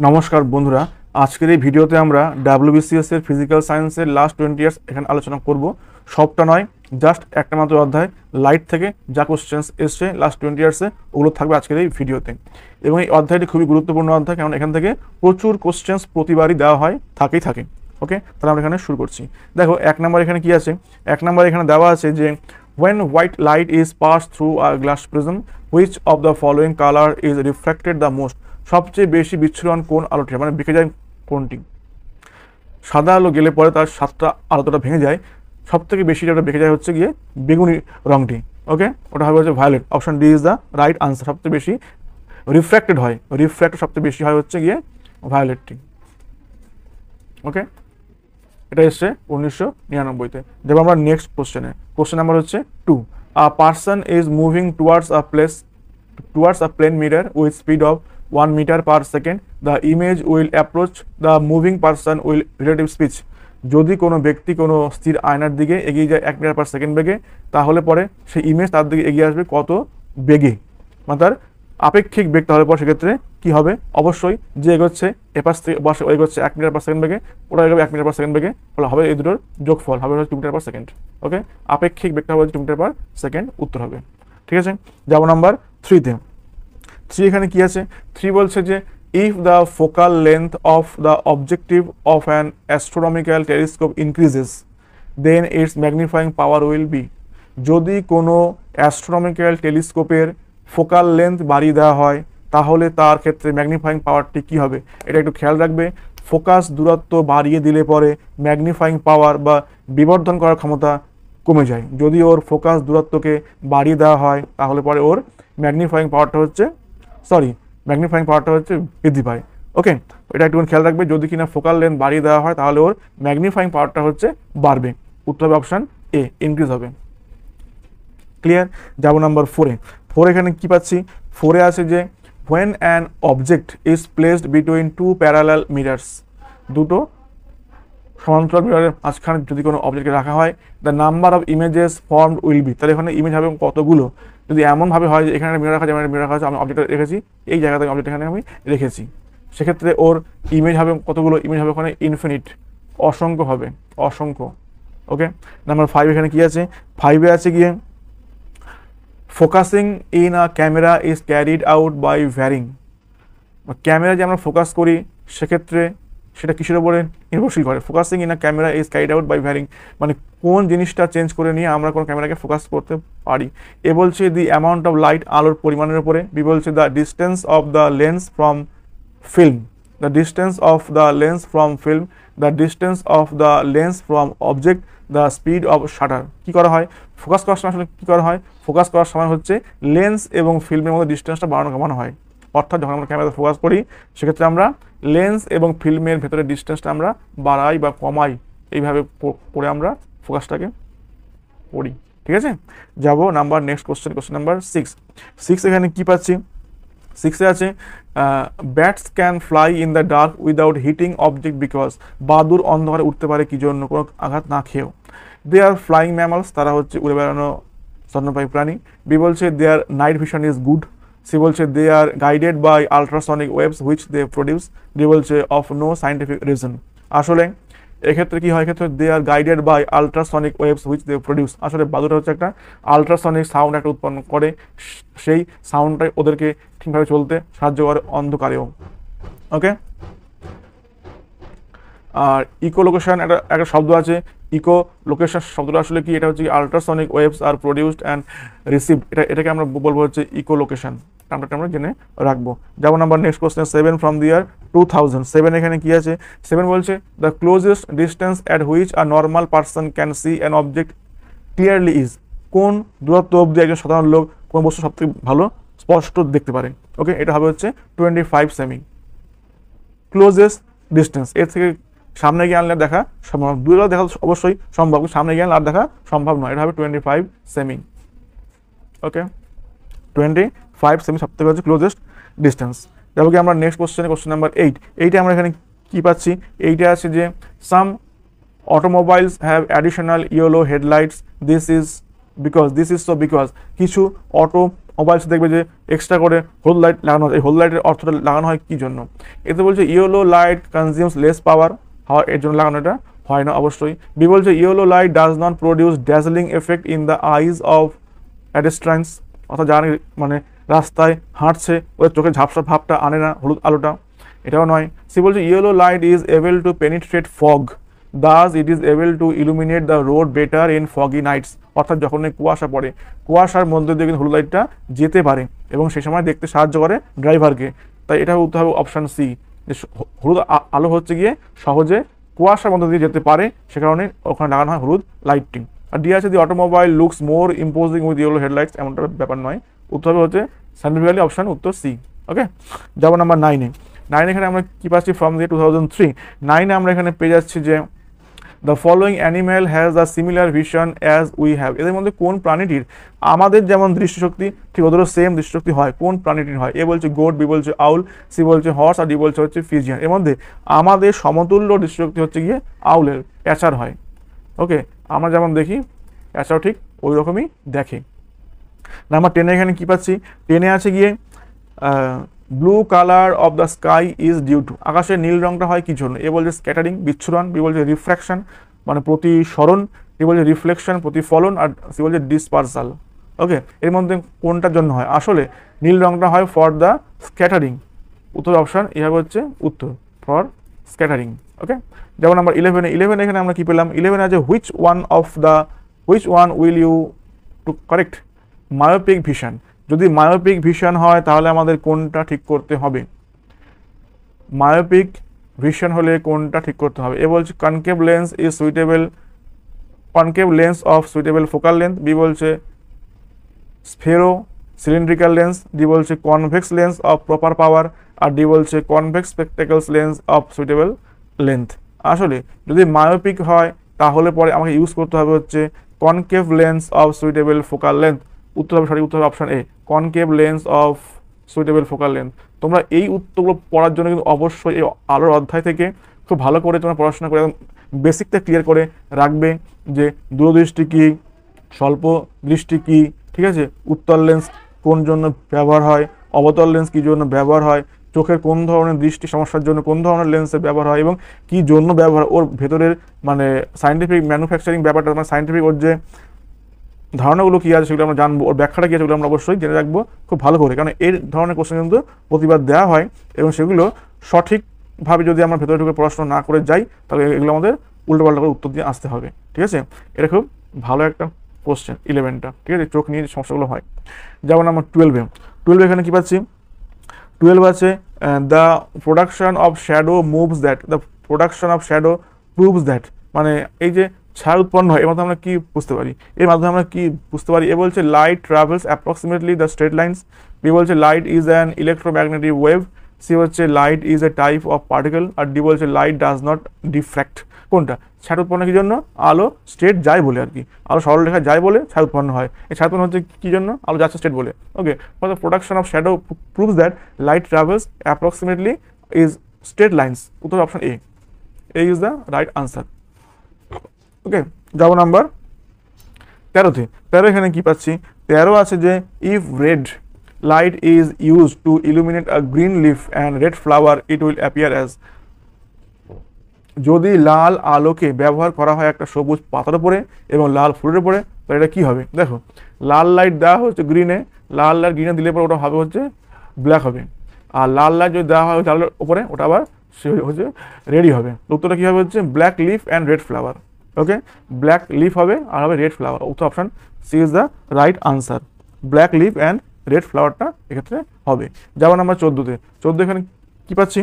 নমস্কার বন্ধুরা, আজকের এই ভিডিওতে আমরা ডাব্লিউবিসিএস এর ফিজিক্যাল সায়েন্সের লাস্ট 20 ইয়ার্স এখানে আলোচনা করব। সবটা নয়, জাস্ট একটা মাত্র অধ্যায় লাইট থেকে যা কোশ্চেন্স এসছে লাস্ট 20 ইয়ার্সে ওগুলো থাকবে আজকের এই ভিডিওতে। এবং এই অধ্যায়টি খুবই গুরুত্বপূর্ণ অধ্যায়, কারণ এখান থেকে প্রচুর কোশ্চেন্স প্রতিবারই দেওয়া হয়, থাকে। ওকে, তাহলে আমরা এখানে শুরু করছি। দেখো 1 নম্বর এখানে কি আছে। 1 নম্বর এখানে দেওয়া আছে যে when white light is passed through a glass prism, which of the following color is refracted the most? সবচেয়ে বেশি বিচ্ছুরণ কোন আলোটি, মানে বেঁকে যায় কোনটি? সাদা আলো গেলে পরে তার 7টা আলোটা ভেঙে যায়, সব থেকে বেশি যেটা বেঁকে যায় হচ্ছে গিয়ে বেগুনি রংটি। ওকে, ওটা হবে হচ্ছে violet. Option D is the right answer. সবচেয়ে বেশি রিফ্র্যাক্টেড হয়, সবচেয়ে বেশি হয় হচ্ছে গিয়ে ভায়োলেটটি। ওকে, এটা এসছে 1999-তে। যাবো আমরা নেক্সট কোশ্চেনে। কোশ্চেন নাম্বার হচ্ছে 2। A person is moving towards a plane mirror with speed of 1 metre per second. The image will approach the moving person will relative speed. যদি কোনো ব্যক্তি কোনো স্থির আয়নার দিকে এগিয়ে যায় 1 মিটার পার সেকেন্ড বেগে, তাহলে পরে সেই ইমেজ তার দিকে এগিয়ে আসবে কত বেগে, মানে তার আপেক্ষিক বেগ। তাহলে পর সেক্ষেত্রে কি হবে? অবশ্যই যে এগোচ্ছে এপাশ থেকে বসে এগোচ্ছে 1 মিটার পার সেকেন্ড বেগে, ওটা এগোবে 1 মিটার পার সেকেন্ড বেগে, ফলে হবে এই দুটোর যোগফল হবে 2 মিটার পার সেকেন্ড। ওকে, আপেক্ষিক বেগটা হবে 2 মিটার পার সেকেন্ড, উত্তর হবে। ঠিক আছে, যাবো নাম্বার 3-তে। 3 এখানে কি আছে? 3 বলছে যে if the focal length of the objective of an astronomical telescope increases then its magnifying power will be. যদি কোনো অ্যাস্ট্রোনমিক্যাল টেলিস্কোপের ফোকাল লেন্থ বাড়িয়ে দেওয়া হয়, তাহলে তার ক্ষেত্রে ম্যাগনিফাইং পাওয়ারটি কী হবে? এটা একটু খেয়াল রাখবে। ফোকাস দূরত্ব বাড়িয়ে দিলে পরে ম্যাগনিফাইং পাওয়ার বা বিবর্ধন করার ক্ষমতা কমে যায়। যদি ওর ফোকাস দূরত্বকে বাড়িয়ে দেওয়া হয়, তাহলে পরে ওর ম্যাগনিফাইং পাওয়ারটা হচ্ছে বৃদ্ধি পায়। ওকে, এটা একটু খেয়াল রাখবে। যদি কিনা ফোকাল লেন্থ বাড়িয়ে দেওয়া হয়, তাহলে ওর ম্যাগনিফাইং পাওয়ারটা হচ্ছে বাড়বে। উত্তর হবে অপশান এ, ইনক্রিজ হবে। ক্লিয়ার? যাবো নাম্বার 4-এ। 4 এখানে কি পাচ্ছি? 4-এ আছে যে when an object is placed between two parallel mirrors, দুটো সমান্তরাল মিররের মাঝখানে যদি কোনো অবজেক্টকে রাখা হয়, the number of images formed will be. তাহলে এখানে ইমেজ হবে কতগুলো? যদি এমনভাবে হয় যে এখানে মিরর রাখা যায়, মিরর রাখা আছে, আমি অবজেক্টটা রেখেছি এই জায়গা থেকে, অবজেক্ট এখানে আমি রেখেছি, সেক্ষেত্রে ওর ইমেজ হবে কতগুলো? ইমেজ হবে ওখানে ইনফিনিট, অসংখ্য হবে, অসংখ্য। ওকে, নাম্বার 5 এখানে কি আছে? 5-এ আছে গিয়ে focusing in a camera is carried out by varying. Camera যে আমরা ফোকাস করি, সেক্ষেত্রে সেটা কিসের উপরে নির্ভরশীল করে? Focusing in a camera is carried out by varying, মানে কোন জিনিসটা চেঞ্জ করে নিয়ে আমরা কোন ক্যামেরাকে ফোকাস করতে পারি। এ বলছে দি অ্যামাউন্ট অফ লাইট, আলোর পরিমাণের উপরে। বি বলছে the distance of the lens from film, the distance of the lens from film, the distance of the lens from object, the speed of shutter. কী করা হয় ফোকাস করার সময়? আসলে কী করা হয় ফোকাস করার সময় হচ্ছে লেন্স এবং ফিল্মের মধ্যে ডিস্টেন্সটা বাড়ানো কমানো হয়। অর্থাৎ যখন আমরা ক্যামেরাতে ফোকাস করি, সেক্ষেত্রে আমরা লেন্স এবং ফিল্মের ভেতরে ডিস্টেন্সটা আমরা বাড়াই বা কমাই, এইভাবে করে আমরা ফোকাসটাকে করি। ঠিক আছে, যাব নাম্বার নেক্সট কোশ্চেন নাম্বার 6 এখানে কি পাচ্ছি? 6-এ আছে bats can fly in the dark without hitting object because. বাদুর অন্ধকারে উঠতে পারে কি জন্য? কোনো আঘাত না খেয়েও। দে আর ফ্লাইং ম্যামালস, তারা হচ্ছে উড়ে বেড়ানো স্তন্যপায়ী প্রাণী। বি বলছে their night vision is good. C বলছে they are guided by ultrasonic waves which they produce. D বলছে অফ নো সাইন্টিফিক রিজন। আসলে এক্ষেত্রে কি হয়? এক্ষেত্রে they are guided by ultrasonic waves which they produce. আসলে বাদুড়টা হচ্ছে একটা আলট্রাসনিক সাউন্ড একটা উৎপন্ন করে, সেই সাউন্ডটাই ওদেরকে ঠিকভাবে চলতে সাহায্য করে অন্ধকারেও। ওকে, আর ইকো লোকেশন একটা শব্দ আছে। ইকো লোকেশন শব্দটা আসলে কি? এটা হচ্ছে ultrasonic waves are produced and received, এটাকে আমরা বলবো হচ্ছে ইকো লোকেশন। নামটা আমরা জেনে রাখবো। যাবো number next question 7 from the year 2000। 7 এখানে কি আছে? 7 বলছে the closest distance at which a normal person can see an object clearly is. কোন দূরত্ব অবধি একজন সাধারণ লোক কোন বস্তু সবথেকে ভালো স্পষ্ট দেখতে পারে? ওকে, এটা হবে হচ্ছে 25 সেমি। ক্লোজেস্ট ডিস্টেন্স, এর থেকে সামনে গিয়ে আনলে দেখা সম্ভব, দূরে দেখা অবশ্যই সম্ভব, সামনে গিয়ে আর দেখা সম্ভব নয়। এটা হবে 25 সেমি। ওকে, 25 সেমি সব থেকে হচ্ছে ক্লোজেস্ট ডিস্টেন্স। যাবো কি আমরা নেক্সট কোশ্চেন নাম্বার 8। 8-এ আমরা এখানে কি পাচ্ছি? 8-এ আছে যে some automobiles have additional yellow headlights, this is because this is so because কিছু অটোমোবাইলস দেখবে যে এক্সট্রা করে হলুদ লাইট লাগানো হয়। এই হলুদ লাইটের অর্থটা লাগানো হয় কী জন্য? এতে বলছে ইয়েলো লাইট কনজিউমস লেস পাওয়ার, হওয়ার এর জন্য লাগানো এটা হয় না অবশ্যই। বি বলছে yellow light does not produce dazzling effect in the eyes of pedestrians, অর্থাৎ যারা মানে রাস্তায় হাঁটছে ওদের চোখে ঝাপসা ভাবটা আনে না হলুদ আলোটা, এটাও নয়। সি বলছে yellow light is able to penetrate fog, thus it is able to illuminate the road better in foggy nights, অর্থাৎ যখন কুয়াশা পড়ে কুয়াশার মধ্যে দিয়ে কিন্তু হলুদ লাইটটা যেতে পারে এবং সেই সময় দেখতে সাহায্য করে ড্রাইভারকে। তাই এটা উত্তর হবে অপশান সি, যে হলুদ আলো হচ্ছে গিয়ে সহজে কুয়াশার মধ্যে দিয়ে যেতে পারে, সে কারণে ওখানে লাগানো হয় হলুদ লাইটিং। আর ডি আছে the automobile looks more imposing with yellow headlights, এমনটা ব্যাপার নয়। উত্তর হবে হচ্ছে সাইন্টিফিক্যালি অপশান উত্তর সি। ওকে, যাবো নাম্বার 9-এ। 9 এখানে আমরা কি পাচ্ছি? ফ্রম দি 2003 9-এ আমরা এখানে পেয়ে যাচ্ছি যে the following animal has a similar vision as we have, এদের মধ্যে কোন প্রাণীটির আমাদের যেমন দৃষ্টিশক্তি ঠিক ওদেরও সেম দৃষ্টিশক্তি হয়? কোন প্রাণীটির হয়? এ বলছে গোট, বি বলছে আউল, সি বলছে হর্স, আর ডি বলছে হচ্ছে ফিজিয়ান। এর মধ্যে আমাদের সমতুল্য দৃষ্টিশক্তি হচ্ছে গিয়ে আউলের, প্যাঁচার হয়। ওকে, আমরা যেমন দেখি প্যাঁচাও ঠিক ওই রকমই দেখে। নাম্বার 10-এ এখানে কি পাচ্ছি? 10-এ আছে গিয়ে blue colour of the sky is due to, আকাশের নীল রংটা হয় কি জন্য? এ বলছে স্ক্যাটারিং, বিচ্ছুরণ, বি বলছে রিফ্র্যাকশন মানে প্রতিসরণ, ডি বলছে রিফ্লেকশন প্রতিফলন, আর সি বলছে ডিসপার্সাল। ওকে, এর মধ্যে কোনটার জন্য হয়? আসলে নীল রংটা হয় ফর দ্য স্ক্যাটারিং, উত্তর অপশান এ হবে হচ্ছে উত্তর ফর স্ক্যাটারিং। ওকে, যেমন নাম্বার 11 এখানে আমরা কি পেলাম? 11 আছে which one will you to correct myopic vision, যদি মায়োপিক ভিশন হয় তাহলে আমাদের কোনটা ঠিক করতে হবে? মায়োপিক ভিশন হলে কোনটা ঠিক করতে হবে? এ বলছে concave lens is suitable, concave lens of suitable focal length, B বলছে স্ফেরো সিলিন্ড্রিক্যাল লেন্স, ডি বলছে convex lens of proper power, আর ডি বলছে convex spectacles lens of suitable length. আসলে যদি মায়োপিক হয় তাহলে পরে আমাকে ইউজ করতে হবে হচ্ছে concave lens of suitable focal length, উত্তর হবে সঠিক উত্তর হবে option A concave lens of suitable focal length. তোমরা এই উত্তরগুলো পড়ার জন্য কিন্তু অবশ্যই এই আলোর অধ্যায় থেকে খুব ভালো করে তোমরা পড়াশোনা করে বেসিকটা ক্লিয়ার করে রাখবে, যে দূরদৃষ্টি কী, স্বল্প দৃষ্টি কী, ঠিক আছে, উত্তল লেন্স কোন জন্য ব্যবহার হয়, অবতল লেন্স কী জন্য ব্যবহার হয়, চোখের কোন ধরনের দৃষ্টি সমস্যার জন্য কোন ধরনের লেন্সের ব্যবহার হয় এবং কী জন্য ব্যবহার, ওর ভেতরের মানে সায়েন্টিফিক ম্যানুফ্যাকচারিং ব্যাপারটা মানে সায়েন্টিফিক ওর যে ধারণাগুলো কী আছে সেগুলো আমরা জানবো, ওর ব্যাখ্যাটা কী আছে সেগুলো আমরা অবশ্যই জেনে রাখবো খুব ভালো করে, কারণ এই ধরনের কোশ্চেন কিন্তু প্রতিবার দেওয়া হয় এবং সেগুলো সঠিকভাবে যদি আমরা ভেতরে ঢুকে পড়াশোনা না করে যাই তাহলে এগুলো আমাদের উল্টোপাল্টা করে উত্তর দিয়ে আসতে হবে। ঠিক আছে, এটা খুব ভালো একটা কোশ্চেন 11টা, ঠিক আছে, চোখ নিয়ে যে সমস্যাগুলো হয়। যেমন আমার 12 এখানে কী পাচ্ছি? 12 আছে the production of shadow moves that, the production of shadow proves that, মানে এই যে ছায়া উৎপন্ন হয় এর মাধ্যমে আমরা কি বুঝতে পারি? এ বলছে light travels approximately the straight lines, B বলছে light is an electromagnetic wave, C হচ্ছে light is a type of particle, আর ডি বলছে লাইট ডাজ নট ডিফ্র্যাক্ট। কোনটা? ছায়া উৎপন্ন কী জন্য? আলো স্ট্রেট যায় বলে আর কি, আলো সরল রেখা যায় বলে ছায়া উৎপন্ন হয়। এই ছায়া উৎপন্ন হচ্ছে কী জন্য? আলো যাচ্ছে স্ট্রেট বলে। Okay, the production of shadow proves that light travels approximately is straight lines, উত্তর option A is the right answer. Okay, যাবো নাম্বার 13-তে। 13 এখানে কি পাচ্ছি? 13 আছে যে if red light is use to illuminate a green leaf and red flower it will appear as, যদি লাল আলোকে ব্যবহার করা হয় একটা সবুজ পাতার উপরে এবং লাল ফুলের উপরে তাহলে এটা কী হবে? দেখো, লাল লাইট দেওয়া হচ্ছে গ্রিনে, লাল লাইট গ্রিনে দিলে পরে ওটা হবে হচ্ছে ব্ল্যাক হবে, আর লাল লাইট যদি দেওয়া হয় লালের উপরে ওটা আবার সে হচ্ছে রেডি হবে। উত্তরটা কী হবে? হচ্ছে black leaf and red flower. Okay, black leaf হবে আর হবে রেড ফ্লাওয়ার, উত্তর option C is the right answer, black leaf and red ফ্লাওয়ারটা এক্ষেত্রে হবে। যেমন আমরা 14-তে, 14 এখানে কী পাচ্ছি?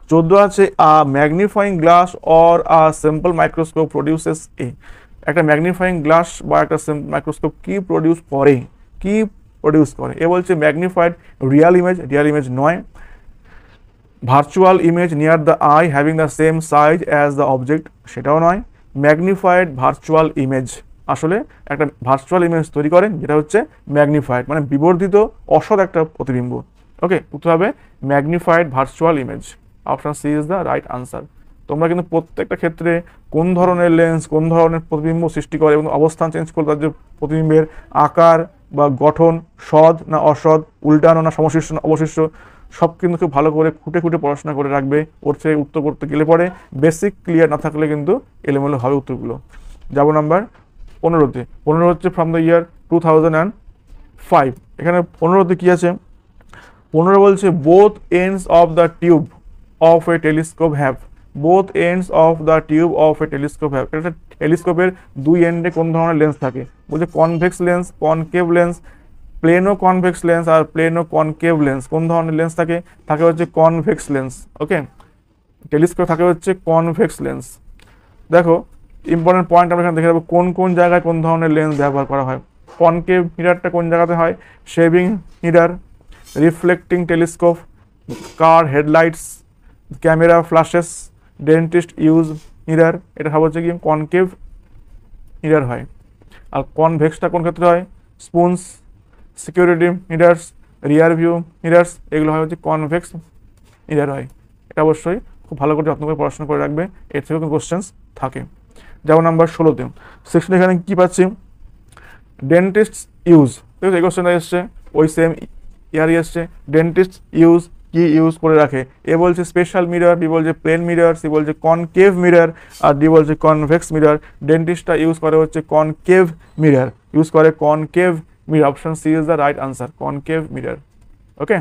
14 আছে a magnifying glass or a simple microscope produces a, একটা ম্যাগনিফাইং গ্লাস বা একটা মাইক্রোস্কোপ কি প্রডিউস করে? এ বলছে ম্যাগনিফাইড রিয়াল ইমেজ নয়, virtual image near the I having the same size as the object, সেটাও নয়। ম্যাগনিফাইড ভার্চুয়াল ইমেজ, আসলে একটা ভার্চুয়াল ইমেজ তৈরি করেন যেটা হচ্ছে ম্যাগনিফাইড মানে বিবর্ধিত অসৎ একটা প্রতিবিম্ব। ওকে, উত্তর হবে magnified virtual image, option C is the right answer. তোমরা কিন্তু প্রত্যেকটা ক্ষেত্রে কোন ধরনের লেন্স কোন ধরনের প্রতিবিম্ব সৃষ্টি করে এবং অবস্থান চেঞ্জ করলে তার যে প্রতিবিম্বের আকার বা গঠন সৎ না অসৎ, উল্টানো না সমশিষ্ট না অবশিষ্ট, সব কিন্তু খুব ভালো করে খুঁটে খুঁটে পড়াশোনা করে রাখবে। ওর থেকে উত্তর করতে গেলে পরে বেসিক ক্লিয়ার না থাকলে কিন্তু এলোমেলো হবে উত্তরগুলো। যাব নাম্বার 15-তে। 15 হচ্ছে ফ্রম দ্য ইয়ার 2005। এখানে 15-তে কি আছে? 15 বলছে both ends of the tube of a telescope have, both ends of the tube of a telescope have. এটা টেলিস্কোপের দুই এন্ডে কোন ধরনের লেন্স থাকে? বলছে convex lens, concave lens, plano convex lens আর প্লেনো কনকেভ লেন্স। কোন ধরনের লেন্স থাকে? থাকে হচ্ছে কনভেক্স লেন্স। ওকে, টেলিস্কোপ থাকে হচ্ছে কনভেক্স লেন্স। দেখো ইম্পর্টেন্ট পয়েন্ট আমরা এখানে দেখে নেবো কোন কোন জায়গায় কোন ধরনের লেন্স ব্যবহার করা হয়। কনকেভ মিরারটা কোন জায়গাতে হয়? Shaving mirror, reflecting telescope, car headlights, camera flashes, dentist use mirror. এটা সব হচ্ছে কি কনকেভ মিরার হয়। আর কনভেক্সটা কোন ক্ষেত্রে হয়? Spoons, security mirrors, rear view mirrors, এগুলো হয় হচ্ছে কনভেক্স মিরার হয়। এটা অবশ্যই খুব ভালো করে যত্ন করে পড়াশোনা করে রাখবে, এর থেকেও কিন্তু কোশ্চেন্স থাকে। যেমন নাম্বার 16-তে 16 এখানে কি পাচ্ছি? Dentist use. ঠিক আছে, এই কোশ্চেনটা এসছে ওই সেম ইয়ারই এসছে। ডেন্টিস্ট ইউজ কি ইউজ করে রাখে? এ বলছে স্পেশাল মিরর, বি বলছে প্লেন মিরর, সি বলছে কনকেভ মিরর আর ডি বলছে কনভেক্স মিরর। ডেন্টিস্টটা ইউজ করে হচ্ছে কনকেভ মিরর, ইউজ করে concave mirror. Option C is the right answer, concave mirror. Okay,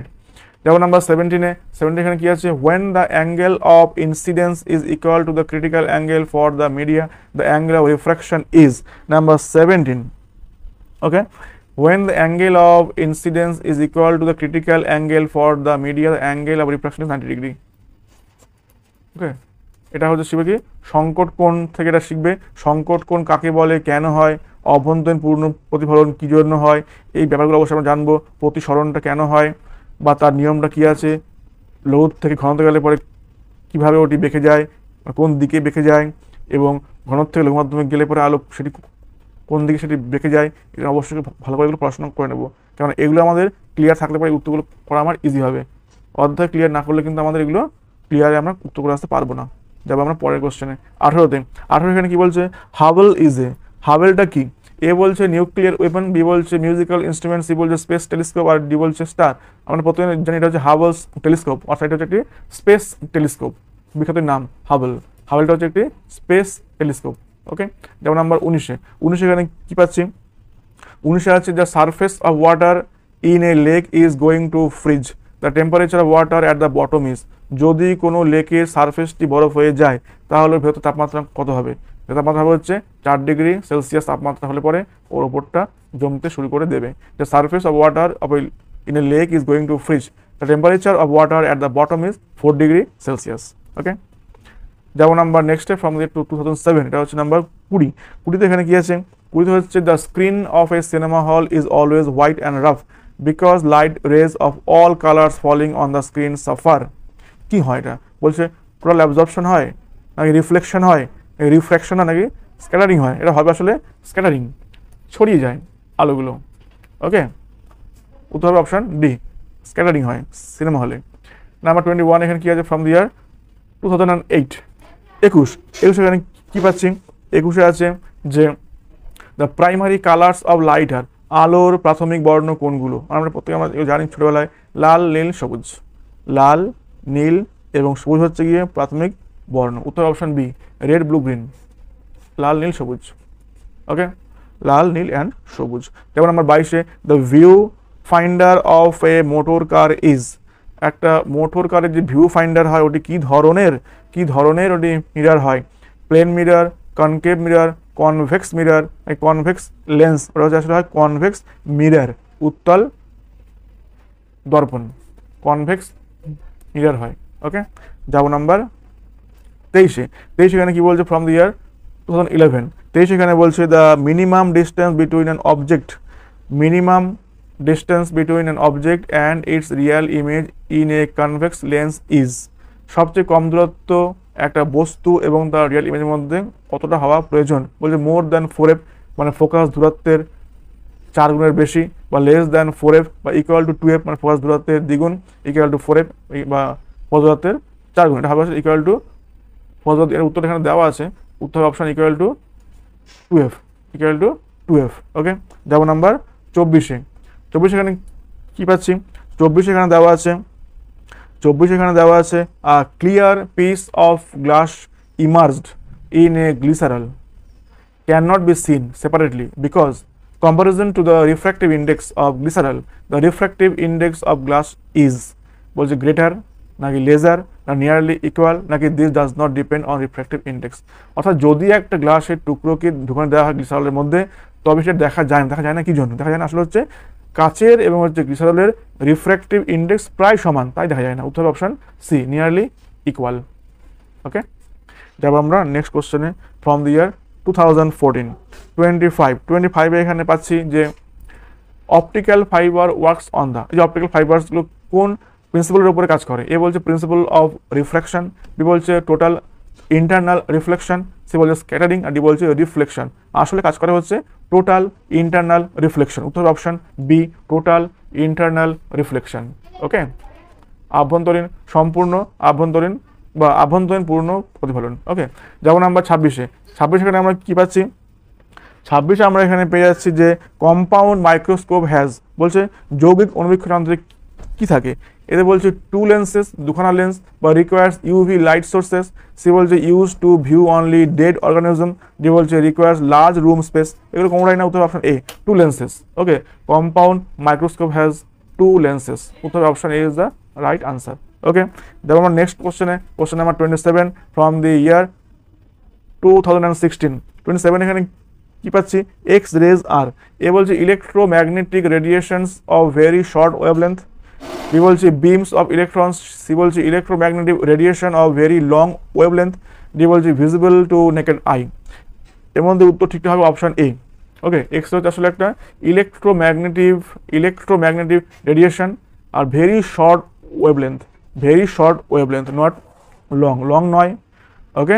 যেমন নাম্বার 17-এ 17 এখানে কি আছে? when the angle of incidence is equal to the critical angle for the media, the angle of refraction is number 17. Okay, when the angle of incidence is equal to the critical angle for the media, the angle of refraction is 90 degree. Okay, এটা হচ্ছে শিখবে কি সংকট কোণ থেকে এটা শিখবে। সংকট কোণ কাকে বলে, কেন হয়, অভ্যন্তরীণ পূর্ণ প্রতিফলন কি জন্য হয়, এই ব্যাপারগুলো অবশ্যই আমরা জানবো। প্রতিসরণটা কেন হয় বা তার নিয়মটা কি আছে, লোদ থেকে ঘনত্ব গেলে পরে কিভাবে ওটি বেঁকে যায়, কোন দিকে বেঁকে যায়, এবং ঘনত্ব থেকে লঘু মাধ্যমে গেলে পরে আলো সেটি কোন দিকে সেটি বেঁকে যায়। এটা অবশ্যই ভালো করে এগুলো পড়াশোনা করে নেবো, কারণ এগুলো আমাদের ক্লিয়ার থাকলে পরে উত্তরগুলো করা আমার ইজি হবে। অধ্যায় ক্লিয়ার না করলে কিন্তু আমাদের এগুলো ক্লিয়ারে আমরা উত্তর করে আসতে পারবো না। যাবো আমরা পরের কোশ্চেনে 18-তে। 18 এখানে কি বলছে? Hubble is a. হাবেলটা কি? এ বলছে নিউক্লিয়ার ওয়েপন, বি বলছে মিউজিক্যাল ইনস্ট্রুমেন্ট, সি বলছে স্পেস টেলিস্কোপ আর ডি বলছে স্টার। আমরা প্রথমে জানি এটা হচ্ছে হাবলস টেলিস্কোপ, অর্থাৎ এটা হচ্ছে একটি স্পেস টেলিস্কোপ, বিখ্যাত নাম হাবল। হাবলটা হচ্ছে একটি স্পেস টেলিস্কোপ। ওকে, যেমন নাম্বার 19 এখানে কি পাচ্ছি? 19 আছে the surface of water in a lake is going to freeze, the temperature of water at the bottom is. যদি কোনো লেকের সারফেসটি বরফ হয়ে যায় তাহলে ভেতর তাপমাত্রা কত হবে? তাপমাত্রা হবে হচ্ছে 4 ডিগ্রি সেলসিয়াস তাপমাত্রা হলে পরে ওর ওপরটা জমতে শুরু করে দেবে। The surface of water of in a lake is going to freeze, the temperature of water at the bottom is 4 degree Celsius. Okay, যেমন নাম্বার নেক্সটে ফ্রম দ্য 2007, এটা হচ্ছে নাম্বার 20। 20-তে এখানে কি আছে? 20-তে হচ্ছে the screen of a cinema hall is always white and rough because light rays of all colours falling on the screen suffer. কি হয় এটা? বলছে টোটাল অ্যাবজর্পশন হয় নাকি রিফ্লেকশন হয়, রিফ্র্যাকশন হয় নাকি স্ক্যাটারিং হয়? এটা হবে আসলে স্ক্যাটারিং, ছড়িয়ে যায় আলোগুলো। ওকে, উত্তর হবে অপশন ডি, স্ক্যাটারিং হয় সিনেমা হলে। নাম্বার 21 এখানে কি আছে? ফ্রম দি ইয়ার 2008। 21 এখানে কি পাচ্ছি? 21-এ আছে যে the primary colours of light are, আলোর প্রাথমিক বর্ণ কোনগুলো? আমরা প্রত্যেকে আমরা জানি ছোটবেলায় লাল নীল সবুজ, লাল নীল এবং সবুজ হচ্ছে গিয়ে প্রাথমিক বর্ণ। উত্তর option B, red blue green, লাল নীল সবুজ। ওকে, লাল নীল অ্যান্ড সবুজ। যেমন নাম্বার 22-এ the view finder of a motor car is, একটা মোটর কারের যে ভিউ ফাইন্ডার হয় ওটি কি ধরনের ওটি মিরার হয়? Plane mirror, concave mirror, convex mirror, convex lens, ওটা হচ্ছে আসলে হয় কনভেক্স মিরার, উত্তল দর্পণ, কনভেক্স মিরার হয়। ওকে, যাব নাম্বার 23-এ। 23 এখানে কি বলছে? ফ্রম দি ইয়ার 2011। 23 এখানে বলছে the minimum distance between an object, minimum distance between an object and it's Real image in a convex lens is. সবচেয়ে কম দূরত্ব একটা বস্তু এবং তার রিয়াল ইমেজের মধ্যে কতটা হওয়া প্রয়োজন? বলছে মোর দ্যান 4f, মানে ফোকাস দূরত্বের 4 গুণের বেশি, বা লেস দ্যান 4f বা ইকুয়াল টু 2f, মানে ফোকাস দূরত্বের দ্বিগুণ, ইকুয়াল টু 4f বা ফোকাস দূরত্বের 4 গুণ। এটা হবে ইকুয়াল টু এর উত্তর এখানে দেওয়া আছে, উত্তর option equal to 2F, equal to 2F। ওকে, যাব নাম্বার 24-এ। 24 এখানে কি পাচ্ছি, 24 এখানে দেওয়া আছে, 24 এখানে দেওয়া আছে a clear piece of glass emerged in a glycerol cannot be seen separately because comparison to the refractive index of glycerol, the refractive index of glass is বলছে greater নাকি lesser না নিয়ারলি ইকুয়াল নাকি this does not depend on refractive index। অর্থাৎ যদি একটা গ্লাসের টুকরোকে ঢুকানো দেওয়া হয় গ্লিসারলের মধ্যে তবে সেটা দেখা যায় না কি জন্য দেখা যায় না, আসলে হচ্ছে কাচের এবং হচ্ছে গ্লিসারলের রিফ্র্যাক্টিভ ইন্ডেক্স প্রায় সমান, তাই দেখা যায় না। উত্তর অপশন সি, নিয়ারলি ইকুয়াল। ওকে, যাব আমরা নেক্সট কোশ্চেনে। ফ্রম দি ইয়ার 2014, 25 এখানে পাচ্ছি যে optical fibre works on the, এই যে অপটিক্যাল ফাইবারসগুলো কোন প্রিন্সিপালের উপরে কাজ করে? এ বলছে প্রিন্সিপাল অফ রিফ্র্যাকশন, বি বলছে টোটাল ইন্টারনাল রিফ্লেকশন, সি বলছে স্ক্যাটারিং, আর ডি বলছে রিফ্লেকশন। আসলে কাজ করে হচ্ছে টোটাল ইন্টারনাল রিফ্লেকশন। উত্তর option B, total internal reflection. Okay, আভ্যন্তরীণ সম্পূর্ণ আভ্যন্তরীণ বা আভ্যন্তরীণ পূর্ণ প্রতিফলন। ওকে, যেমন আমরা 26 এখানে আমরা কি পাচ্ছি, 26 আমরা এখানে পেয়ে যাচ্ছি যে কম্পাউন্ড মাইক্রোস্কোপ হ্যাজ, বলছে যৌগিক অনুবীক্ষণ যন্ত্রে কি থাকে? এতে বলছে 2 লেন্সেস, দুখানা লেন্স, বা requires UV light sources, C বলছে use to view only dead organism, D বলছে রিকোয়ার্স লার্জ রুম স্পেস। এগুলো কোনটাই না, উত্তর option A, 2 lenses. Okay, compound microscope has 2 lenses, উত্তর option A is the right answer. Okay, দেখো আমরা next কোশ্চেনে, question number 27 from the year 2016। 27 এখানে কি পাচ্ছি, এক্স রেজ আর, এ বলছে electromagnetic radiations of very short wavelength, B বলছে beams of electrons, C বলছে electromagnetic radiation of very long wavelength, D বলছে ভিজিবল টু নেকেড আই। এর মধ্যে উত্তর ঠিকঠাক হবে অপশন এ। ওকে, এক্স হচ্ছে আসলে একটা ইলেকট্রোম্যাগনেটিক রেডিয়েশন আর very short wavelength, not long নয়। ওকে,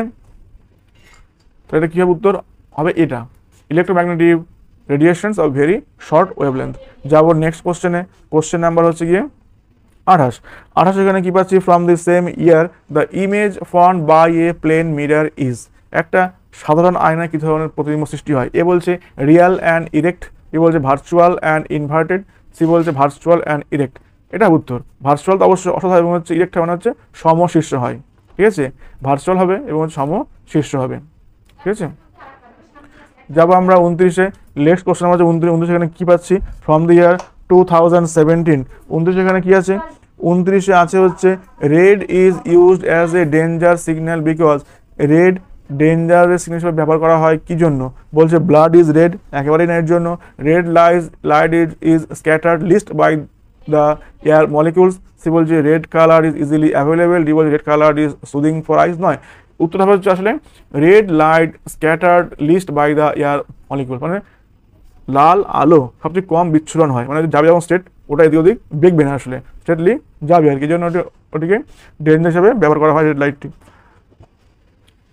তো এটা কী হবে, উত্তর হবে এটা, electromagnetic radiations of very short wavelength. যাব নেক্সট কোশ্চেনে, কোশ্চেন নাম্বার হচ্ছে গিয়ে 28 এখানে কি পাচ্ছি, from the same year the image form by a plane mirror is, একটা সাধারণ আয়নায় কি ধরনের প্রতিবিম্ব সৃষ্টি হয়? এ বলছে রিয়াল অ্যান্ড ইরেক্ট, বি বলছে ভার্চুয়াল অ্যান্ড ইনভার্টেড, সি বলছে ভার্চুয়াল অ্যান্ড ইরেক্ট। এটা উত্তর ভার্চুয়াল তো অবশ্যই অসৎ এবং হচ্ছে ইরেক্ট মানে হচ্ছে সমশীর্ষ হয়। ঠিক আছে, ভার্চুয়াল হবে এবং সমশীর্ষ হবে। ঠিক আছে, যাব আমরা 29-এ। নেক্সট কোশ্চেন আছে 29 এখানে কি পাচ্ছি, ফ্রম দি ইয়ার 2017। 29 এখানে কি আছে, 29-এ আছে হচ্ছে red is used as a danger signal because, red ডেঞ্জারের সিগন্যাল হিসেবে ব্যবহার করা হয় কি জন্য? বলছে ব্লাড ইজ রেড, একেবারেই না এর জন্য। Red light is scattered least by the air molecules, C বলছে red colour is easily available, D বলছে red colour is soothing for eyes. নয়, উত্তরটা হচ্ছে আসলে red light scattered least by the air molecule, মানে লাল আলো সবচেয়ে কম বিচ্ছুরণ হয়, মানে যাবে যেমন স্টেট ওটা এদিক ওদিক দেখবে না, আসলে স্টেটলি যাবে আর কি, জন্য ওটিকে ডেঞ্জার হিসাবে ব্যবহার করা হয় রেড লাইটটি।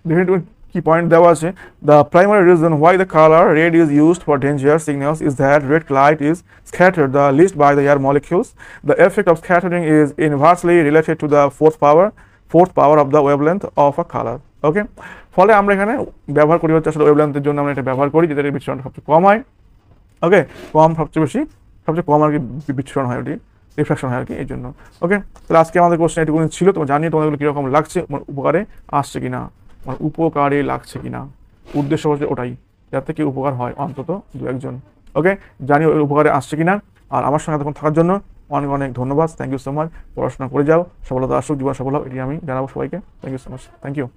দেখেন কি পয়েন্ট দেওয়া আছে, the primary reason why the colour red is used for danger signals is that red light is scattered the least by the air molecules. The effect of scattering is inversely related to the fourth power of the wavelength of a color. ওকে, ফলে আমরা এখানে ব্যবহার করি হচ্ছে আসলে ওয়েভলেন্থের জন্য আমরা এটা ব্যবহার করি, যেটা বিচ্ছুরণটা সবচেয়ে কম হয়। ওকে, সবচেয়ে কম আর কি বিচ্ছুরণ হয়, ওটি রিফ্রাকশন হয় আর কি, এই জন্য। ওকে, তাহলে আজকে আমাদের কোশ্চেন এটুকু ছিল, তো জানিয়ে তোমাদের কীরকম লাগছে, উপকারে আসছে কিনা, উপকারে লাগছে কিনা, উদ্দেশ্য হচ্ছে ওটাই, যাতে কি উপকার হয় অন্তত 2-1 জন। ওকে, জানি উপকারে আসছে কিনা। আর আমার সঙ্গে এতক্ষণ থাকার জন্য অনেক অনেক ধন্যবাদ। Thank you so much. পড়াশোনা করে যাও, সফলতা আসুক, জীবন সফল হোক, এটি আমি জানাবো সবাইকে। Thank you so much. Thank you.